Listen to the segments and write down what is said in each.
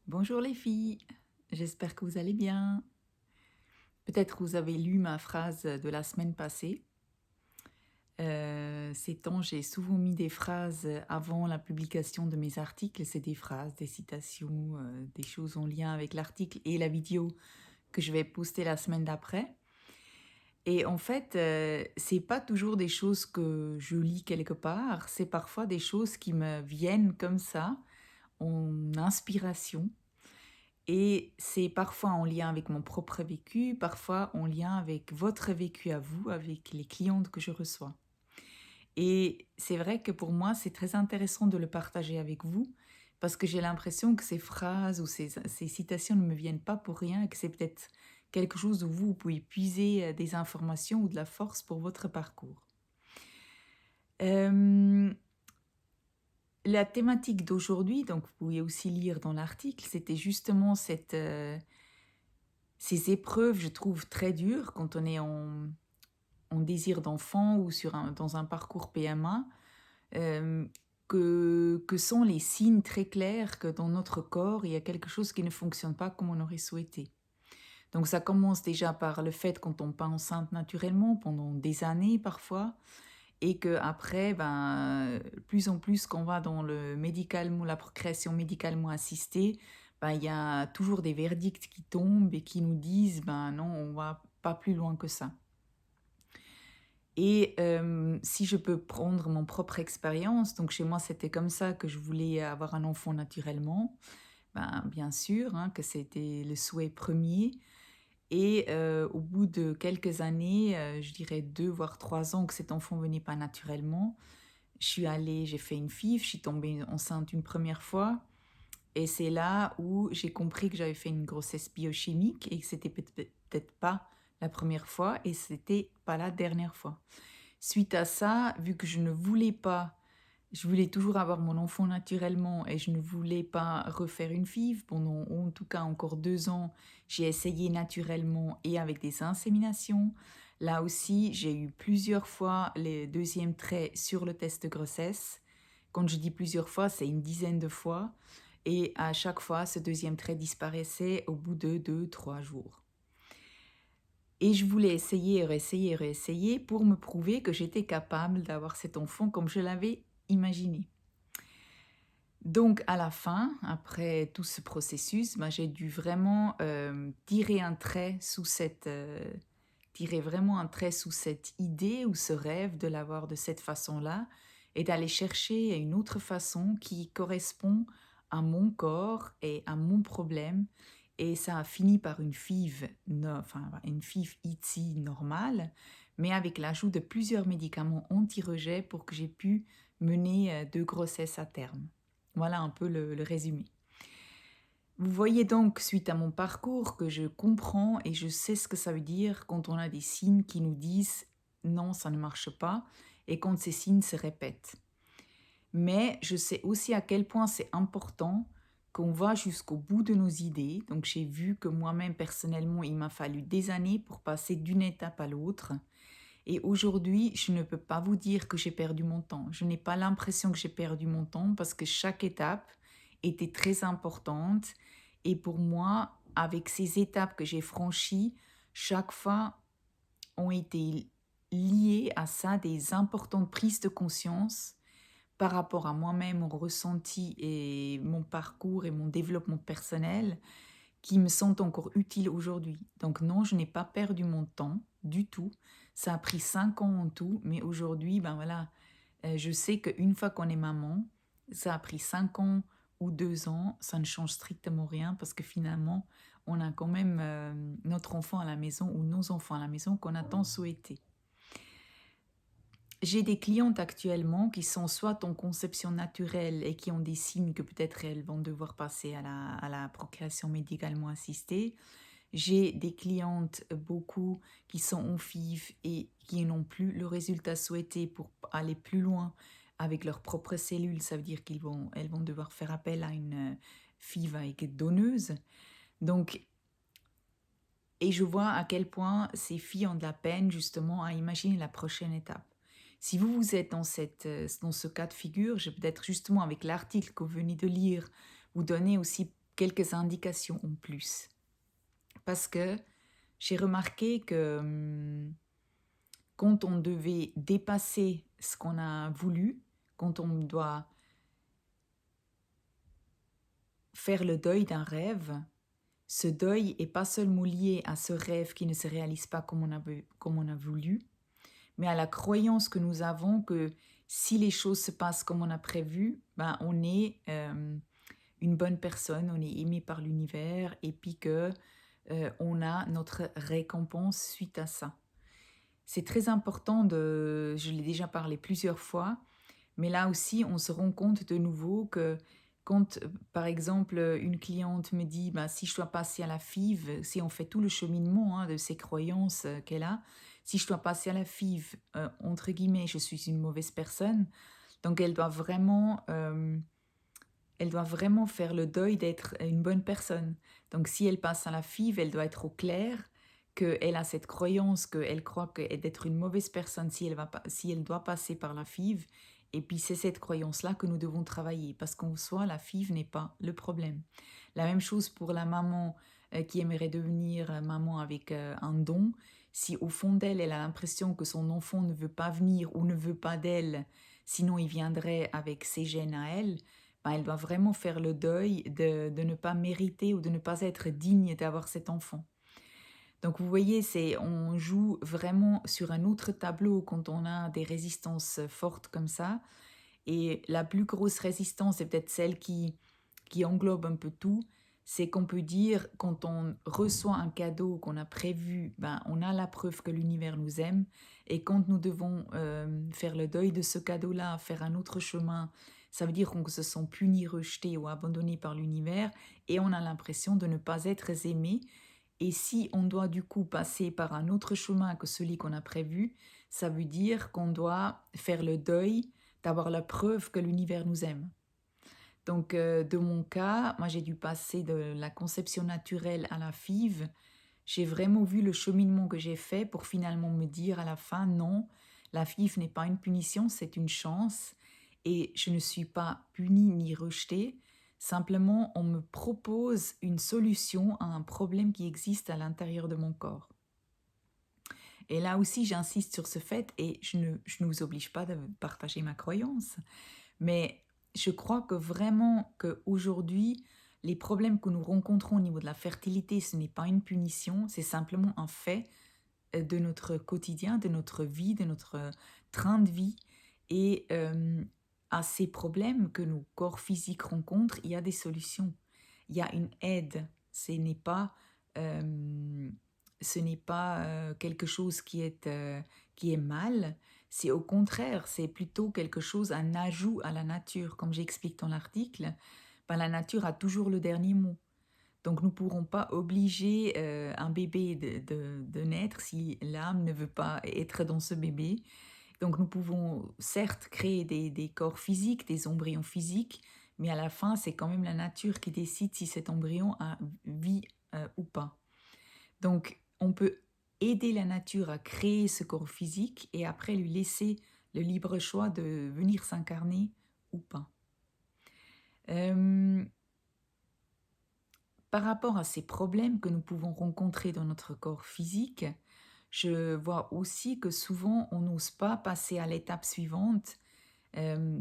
Bonjour les filles, j'espère que vous allez bien. Peut-être vous avez lu ma phrase de la semaine passée. Ces temps, j'ai souvent mis des phrases avant la publication de mes articles. C'est des phrases, des citations, des choses en lien avec l'article et la vidéo que je vais poster la semaine d'après. Et en fait, c'est pas toujours des choses que je lis quelque part, c'est parfois des choses qui me viennent comme ça, en inspiration. Et c'est parfois en lien avec mon propre vécu, parfois en lien avec votre vécu à vous, avec les clientes que je reçois. Et c'est vrai que pour moi, c'est très intéressant de le partager avec vous, parce que j'ai l'impression que ces phrases ou ces citations ne me viennent pas pour rien, et que c'est peut-être quelque chose où vous pouvez puiser des informations ou de la force pour votre parcours. Euh, la thématique d'aujourd'hui, donc vous pouvez aussi lire dans l'article, c'était justement ces épreuves, je trouve, très dures quand on est en désir d'enfant ou dans un parcours PMA, euh, que sont les signes très clairs que dans notre corps, il y a quelque chose qui ne fonctionne pas comme on aurait souhaité. Donc ça commence déjà par le fait qu'on tombe pas enceinte naturellement pendant des années parfois, et que après, plus en plus qu'on va dans le médicalement, la procréation médicalement assistée, il y a toujours des verdicts qui tombent et qui nous disent, non, on va pas plus loin que ça. Et si je peux prendre mon propre expérience, donc chez moi c'était comme ça que je voulais avoir un enfant naturellement, bien sûr, hein, que c'était le souhait premier. Et au bout de quelques années, je dirais 2 voire 3 ans que cet enfant venait pas naturellement, j'ai fait une FIV, je suis tombée enceinte une première fois. Et c'est là où j'ai compris que j'avais fait une grossesse biochimique et que c'était peut-être pas la première fois et c'était pas la dernière fois. Suite à ça, vu que je voulais toujours avoir mon enfant naturellement et je ne voulais pas refaire une FIV pendant en tout cas encore 2 ans. J'ai essayé naturellement et avec des inséminations. Là aussi, j'ai eu plusieurs fois les deuxièmes traits sur le test de grossesse. Quand je dis plusieurs fois, c'est une dizaine de fois. Et à chaque fois, ce deuxième trait disparaissait au bout de 2, 3 jours. Et je voulais essayer, réessayer, réessayer pour me prouver que j'étais capable d'avoir cet enfant comme je l'avais imaginé. Donc à la fin, après tout ce processus, j'ai dû vraiment tirer vraiment un trait sous cette idée ou ce rêve de l'avoir de cette façon-là et d'aller chercher une autre façon qui correspond à mon corps et à mon problème. Et ça a fini par une FIV, une FIV ITSI normale, mais avec l'ajout de plusieurs médicaments anti-rejet pour que j'ai pu mener 2 grossesses à terme. Voilà un peu le résumé. Vous voyez donc, suite à mon parcours, que je comprends et je sais ce que ça veut dire quand on a des signes qui nous disent non, ça ne marche pas, et quand ces signes se répètent. Mais je sais aussi à quel point c'est important qu'on va jusqu'au bout de nos idées. Donc j'ai vu que moi-même personnellement, il m'a fallu des années pour passer d'une étape à l'autre. Et aujourd'hui, je ne peux pas vous dire que j'ai perdu mon temps. Je n'ai pas l'impression que j'ai perdu mon temps parce que chaque étape était très importante. Et pour moi, avec ces étapes que j'ai franchies, chaque fois ont été liées à ça des importantes prises de conscience par rapport à moi-même, mon ressenti et mon parcours et mon développement personnel qui me sont encore utiles aujourd'hui. Donc non, je n'ai pas perdu mon temps du tout. Ça a pris 5 ans en tout, mais aujourd'hui, je sais qu'une fois qu'on est maman, ça a pris 5 ans ou 2 ans, ça ne change strictement rien parce que finalement, on a quand même notre enfant à la maison ou nos enfants à la maison qu'on a tant souhaité. J'ai des clientes actuellement qui sont soit en conception naturelle et qui ont des signes que peut-être elles vont devoir passer à la procréation médicalement assistée. J'ai des clientes, beaucoup, qui sont en FIV et qui n'ont plus le résultat souhaité pour aller plus loin avec leurs propres cellules. Ça veut dire elles vont devoir faire appel à une FIV avec donneuse. Donc, et je vois à quel point ces filles ont de la peine justement à imaginer la prochaine étape. Si vous êtes dans ce cas de figure, je vais peut-être justement avec l'article que vous venez de lire, vous donner aussi quelques indications en plus. Parce que j'ai remarqué que quand on devait dépasser ce qu'on a voulu, quand on doit faire le deuil d'un rêve, ce deuil est pas seulement lié à ce rêve qui ne se réalise pas comme on a voulu, mais à la croyance que nous avons que si les choses se passent comme on a prévu, ben on est une bonne personne, on est aimé par l'univers et puis que on a notre récompense suite à ça. C'est très important je l'ai déjà parlé plusieurs fois, mais là aussi, on se rend compte de nouveau que quand, par exemple, une cliente me dit bah, si je dois passer à la FIV, si on fait tout le cheminement de ses croyances qu'elle a, si je dois passer à la FIV, entre guillemets, je suis une mauvaise personne. Donc, elle doit vraiment faire le deuil d'être une bonne personne. Donc, si elle passe à la FIV, elle doit être au clair qu'elle a cette croyance qu'elle croit que d'être une mauvaise personne si elle doit passer par la FIV. Et puis, c'est cette croyance-là que nous devons travailler parce qu'en soi, la FIV n'est pas le problème. La même chose pour la maman qui aimerait devenir maman avec un don. Si au fond d'elle, elle a l'impression que son enfant ne veut pas venir ou ne veut pas d'elle, sinon il viendrait avec ses gènes à elle, ben, elle doit vraiment faire le deuil de ne pas mériter ou de ne pas être digne d'avoir cet enfant. Donc vous voyez, on joue vraiment sur un autre tableau quand on a des résistances fortes comme ça. Et la plus grosse résistance, et peut-être celle qui englobe un peu tout, c'est qu'on peut dire quand on reçoit un cadeau qu'on a prévu, ben, on a la preuve que l'univers nous aime. Et quand nous devons faire le deuil de ce cadeau-là, faire un autre chemin, ça veut dire qu'on se sent puni, rejeté ou abandonné par l'univers et on a l'impression de ne pas être aimé. Et si on doit du coup passer par un autre chemin que celui qu'on a prévu, ça veut dire qu'on doit faire le deuil d'avoir la preuve que l'univers nous aime. Donc, de mon cas, moi j'ai dû passer de la conception naturelle à la FIV. J'ai vraiment vu le cheminement que j'ai fait pour finalement me dire à la fin, non, la FIV n'est pas une punition, c'est une chance. Et je ne suis pas punie ni rejetée. Simplement, on me propose une solution à un problème qui existe à l'intérieur de mon corps. Et là aussi, j'insiste sur ce fait et je ne vous oblige pas de partager ma croyance. Mais je crois que vraiment qu'aujourd'hui, les problèmes que nous rencontrons au niveau de la fertilité, ce n'est pas une punition, c'est simplement un fait de notre quotidien, de notre vie, de notre train de vie. Et à ces problèmes que nos corps physiques rencontrent, il y a des solutions. Il y a une aide. Euh, ce n'est pas quelque chose qui est mal. C'est au contraire, c'est plutôt quelque chose, un ajout à la nature. Comme j'explique dans l'article, ben, la nature a toujours le dernier mot. Donc nous ne pourrons pas obliger un bébé de naître si l'âme ne veut pas être dans ce bébé. Donc nous pouvons certes créer des corps physiques, des embryons physiques, mais à la fin, c'est quand même la nature qui décide si cet embryon a vie ou pas. Donc on peut aider la nature à créer ce corps physique et après lui laisser le libre choix de venir s'incarner ou pas. Par rapport à ces problèmes que nous pouvons rencontrer dans notre corps physique, je vois aussi que souvent on n'ose pas passer à l'étape suivante.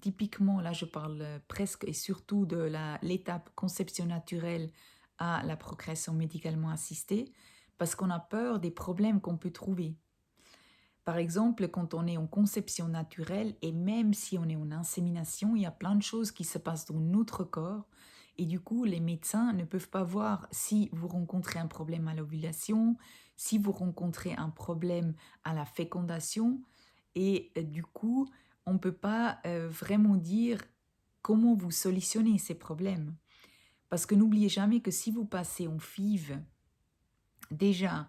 Typiquement, là je parle presque et surtout de l'étape conception naturelle à la procréation médicalement assistée, parce qu'on a peur des problèmes qu'on peut trouver. Par exemple, quand on est en conception naturelle et même si on est en insémination, il y a plein de choses qui se passent dans notre corps et du coup, les médecins ne peuvent pas voir si vous rencontrez un problème à l'ovulation, si vous rencontrez un problème à la fécondation et du coup, on ne peut pas vraiment dire comment vous solutionnez ces problèmes. Parce que n'oubliez jamais que si vous passez en FIV, déjà,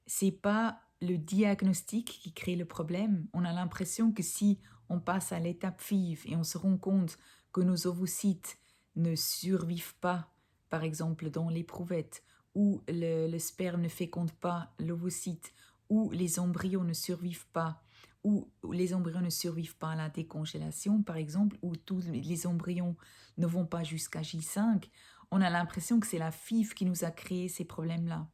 c'est pas le diagnostic qui crée le problème. On a l'impression que si on passe à l'étape FIV et on se rend compte que nos ovocytes ne survivent pas, par exemple dans l'éprouvette, ou le sperme ne féconde pas l'ovocyte, ou les embryons ne survivent pas, ou les embryons ne survivent pas à la décongélation, par exemple, ou tous les embryons ne vont pas jusqu'à J5, on a l'impression que c'est la FIV qui nous a créé ces problèmes-là.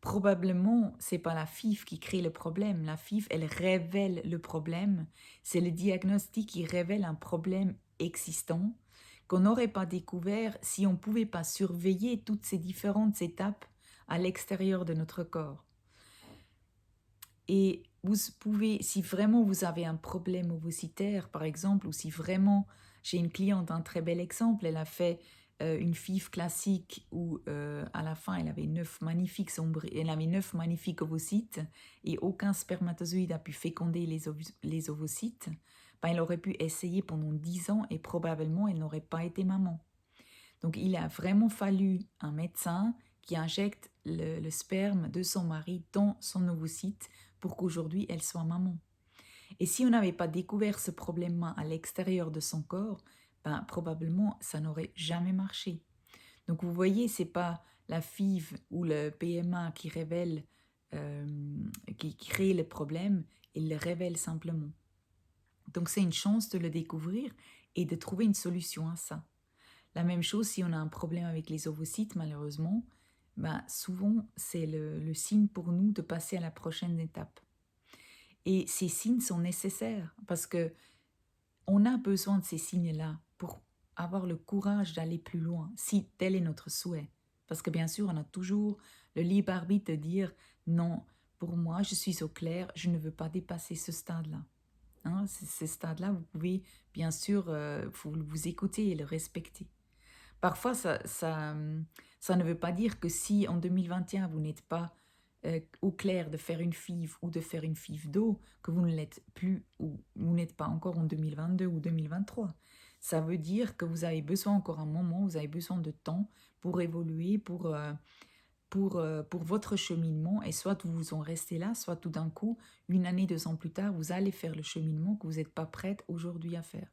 Probablement, c'est pas la FIV qui crée le problème. La FIV, elle révèle le problème. C'est le diagnostic qui révèle un problème existant qu'on n'aurait pas découvert si on ne pouvait pas surveiller toutes ces différentes étapes à l'extérieur de notre corps. Et vous pouvez, si vraiment vous avez un problème ovocytaire, par exemple, ou si vraiment, j'ai une cliente, un très bel exemple, elle a fait une FIV classique où à la fin elle avait 9 magnifiques ovocytes et aucun spermatozoïde a pu féconder les ovocytes, ben, elle aurait pu essayer pendant 10 ans et probablement elle n'aurait pas été maman. Donc il a vraiment fallu un médecin qui injecte le sperme de son mari dans son ovocyte pour qu'aujourd'hui elle soit maman. Et si on n'avait pas découvert ce problème à l'extérieur de son corps, ben, probablement ça n'aurait jamais marché. Donc vous voyez, c'est pas la FIV ou le PMA qui révèle, qui crée le problème, il le révèle simplement. Donc c'est une chance de le découvrir et de trouver une solution à ça. La même chose si on a un problème avec les ovocytes, malheureusement, ben, souvent c'est le signe pour nous de passer à la prochaine étape. Et ces signes sont nécessaires parce que on a besoin de ces signes-là pour avoir le courage d'aller plus loin, si tel est notre souhait. Parce que bien sûr, on a toujours le libre arbitre de dire non, pour moi, je suis au clair, je ne veux pas dépasser ce stade-là. Hein, ce stade-là, vous pouvez bien sûr vous écouter et le respecter. Parfois, ça ne veut pas dire que si en 2021 vous n'êtes pas au clair de faire une FIV ou de faire une FIV d'eau, que vous ne l'êtes plus ou vous n'êtes pas encore en 2022 ou 2023. Ça veut dire que vous avez besoin encore un moment, vous avez besoin de temps pour évoluer, pour votre cheminement, et soit vous en restez là, soit tout d'un coup, une année, 2 ans plus tard, vous allez faire le cheminement que vous n'êtes pas prête aujourd'hui à faire.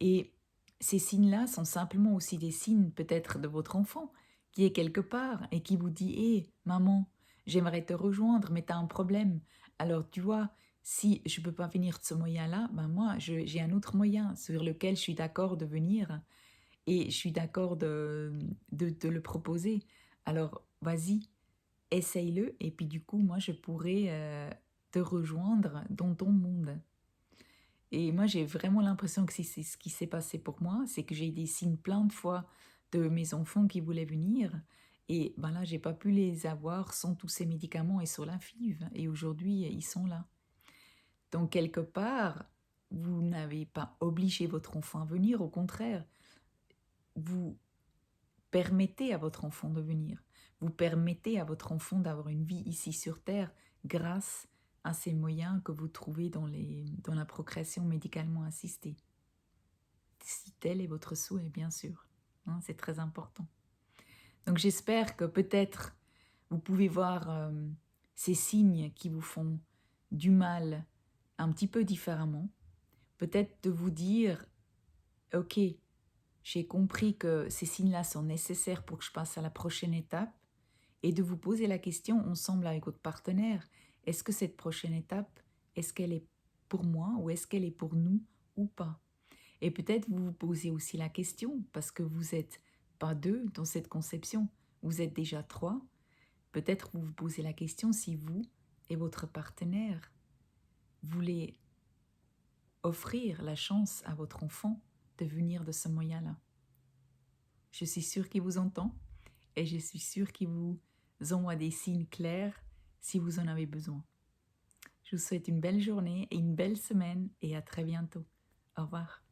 Et ces signes-là sont simplement aussi des signes peut-être de votre enfant qui est quelque part et qui vous dit « Hé, maman, j'aimerais te rejoindre, mais tu as un problème. Alors tu vois, si je ne peux pas venir de ce moyen-là, ben moi, j'ai un autre moyen sur lequel je suis d'accord de venir et je suis d'accord de le proposer. Alors vas-y, essaye-le et puis du coup, moi, je pourrais te rejoindre dans ton monde. » Et moi, j'ai vraiment l'impression que c'est ce qui s'est passé pour moi, c'est que j'ai eu des signes plein de fois de mes enfants qui voulaient venir. Et ben là, j'ai pas pu les avoir sans tous ces médicaments et sur la FIV. Et aujourd'hui, ils sont là. Donc, quelque part, vous n'avez pas obligé votre enfant à venir. Au contraire, vous permettez à votre enfant de venir. Vous permettez à votre enfant d'avoir une vie ici sur Terre grâce à ces moyens que vous trouvez dans la procréation médicalement assistée. Si tel est votre souhait, bien sûr. Hein, c'est très important. Donc j'espère que peut-être vous pouvez voir ces signes qui vous font du mal un petit peu différemment. Peut-être de vous dire, ok, j'ai compris que ces signes-là sont nécessaires pour que je passe à la prochaine étape, et de vous poser la question ensemble avec votre partenaire, est-ce que cette prochaine étape, est-ce qu'elle est pour moi ou est-ce qu'elle est pour nous ou pas? Et peut-être vous vous posez aussi la question, parce que vous n'êtes pas deux dans cette conception, vous êtes déjà trois. Peut-être vous vous posez la question si vous et votre partenaire voulez offrir la chance à votre enfant de venir de ce moyen-là. Je suis sûre qu'il vous entend et je suis sûre qu'il vous envoie des signes clairs si vous en avez besoin. Je vous souhaite une belle journée et une belle semaine et à très bientôt. Au revoir.